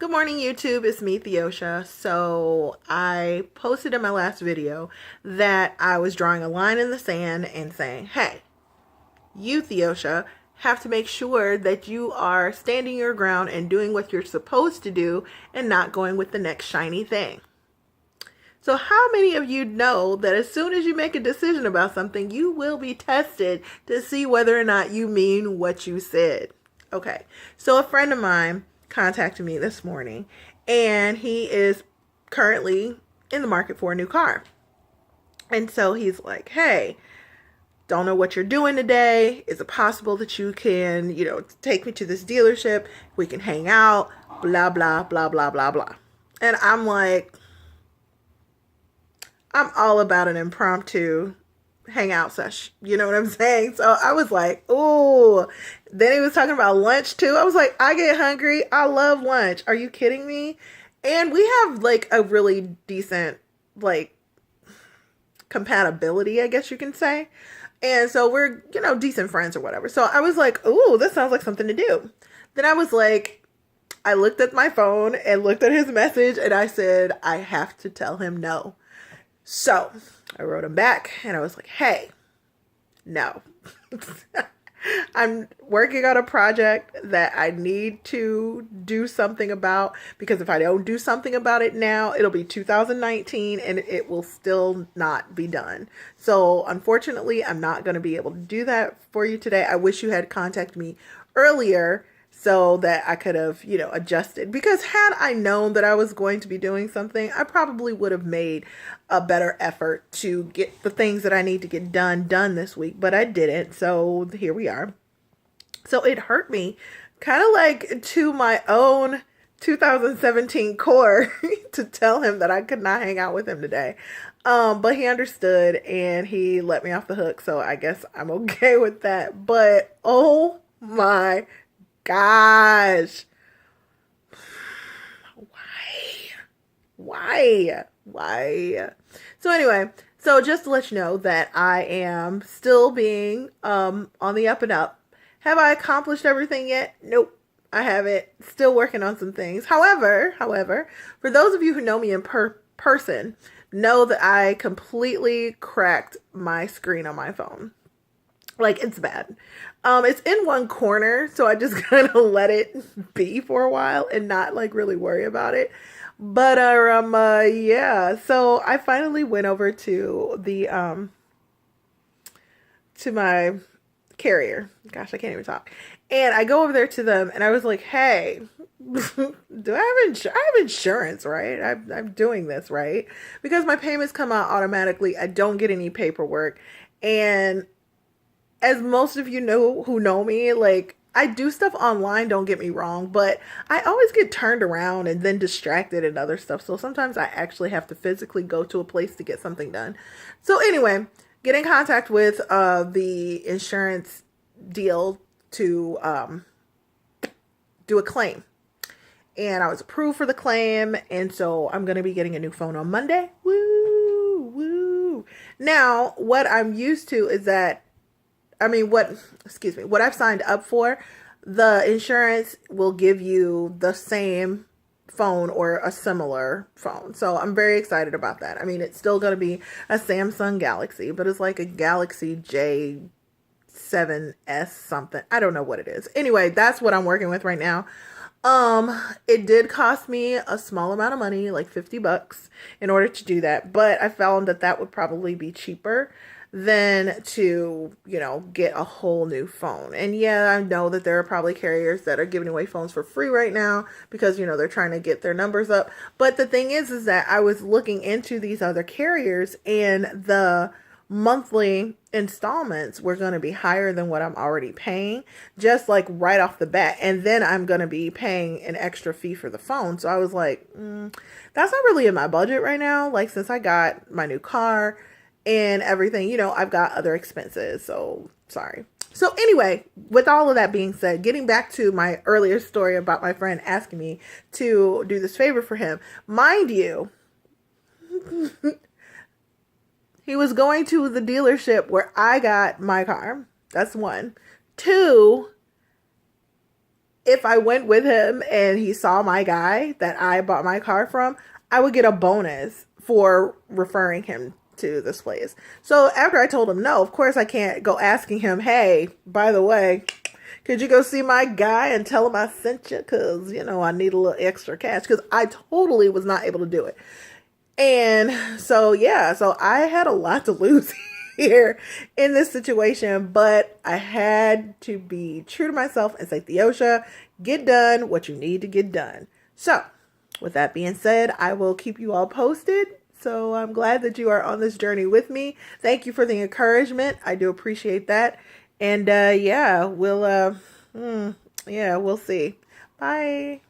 Good morning, YouTube. It's me, Theosha. So I posted in my last video that I was drawing a line in the sand and saying, hey, you, Theosha, have to make sure that you are standing your ground and doing what you're supposed to do and not going with the next shiny thing. So how many of you know that as soon as you make a decision about something, you will be tested to see whether or not you mean what you said? Okay, so a friend of mine contacted me this morning, and he is currently in the market for a new car. And so he's like, hey, don't know what you're doing today. Is it possible that you can, take me to this dealership? We can hang out, blah, blah, blah, blah, blah, blah. And I'm like, I'm all about an impromptu hangout sesh. You know what I'm saying? So I was like, ooh. Then he was talking about lunch too. I was like, I get hungry. I love lunch. Are you kidding me? And we have like a really decent like compatibility, I guess you can say. And so we're, decent friends or whatever. So I was like, ooh, this sounds like something to do. Then I was like, I looked at my phone and looked at his message and I said, I have to tell him no. So I wrote him back and I was like, hey, no. I'm working on a project that I need to do something about, because if I don't do something about it now, it'll be 2019 and it will still not be done. So unfortunately, I'm not going to be able to do that for you today. I wish you had contacted me earlier so that I could have, adjusted, because had I known that I was going to be doing something, I probably would have made a better effort to get the things that I need to get done this week, but I didn't. So here we are. So it hurt me kind of like to my own 2017 core to tell him that I could not hang out with him today. But he understood and he let me off the hook. So I guess I'm okay with that. But oh my gosh. Why? So anyway, so just to let you know that I am still being on the up and up. Have I accomplished everything yet? Nope, I haven't. Still working on some things. However, for those of you who know me in person, know that I completely cracked my screen on my phone. Like, it's bad. It's in one corner, so I just kind of let it be for a while and not like really worry about it. But yeah, so I finally went over to the to my carrier. Gosh, I can't even talk. And I go over there to them and I was like, hey, do I have insurance, right? I'm doing this, right? Because my payments come out automatically. I don't get any paperwork. And as most of you know who know me, like, I do stuff online, don't get me wrong, but I always get turned around and then distracted and other stuff. So sometimes I actually have to physically go to a place to get something done. So anyway, get in contact with the insurance deal to do a claim. And I was approved for the claim, and so I'm going to be getting a new phone on Monday. Woo! Now, what I'm used to is that what I've signed up for, the insurance will give you the same phone or a similar phone. So I'm very excited about that. I mean, it's still going to be a Samsung Galaxy, but it's like a Galaxy J7S something. I don't know what it is. Anyway, that's what I'm working with right now. It did cost me a small amount of money, like $50 in order to do that, but I found that would probably be cheaper than to, get a whole new phone. And yeah, I know that there are probably carriers that are giving away phones for free right now because, they're trying to get their numbers up. But the thing is that I was looking into these other carriers and the monthly installments were going to be higher than what I'm already paying, just like right off the bat. And then I'm going to be paying an extra fee for the phone. So I was like, that's not really in my budget right now. Like, since I got my new car and everything, I've got other expenses. So sorry. So anyway, with all of that being said, getting back to my earlier story about my friend asking me to do this favor for him, mind you, he was going to the dealership where I got my car. That's one. Two, if I went with him and he saw my guy that I bought my car from, I would get a bonus for referring him to this place. So after I told him no, of course I can't go asking him, hey, by the way, could you go see my guy and tell him I sent you? Because, I need a little extra cash. Because I totally was not able to do it. And so, yeah, so I had a lot to lose here in this situation, but I had to be true to myself and say, Theosha, get done what you need to get done. So, with that being said, I will keep you all posted. So I'm glad that you are on this journey with me. Thank you for the encouragement. I do appreciate that. And we'll see. Bye.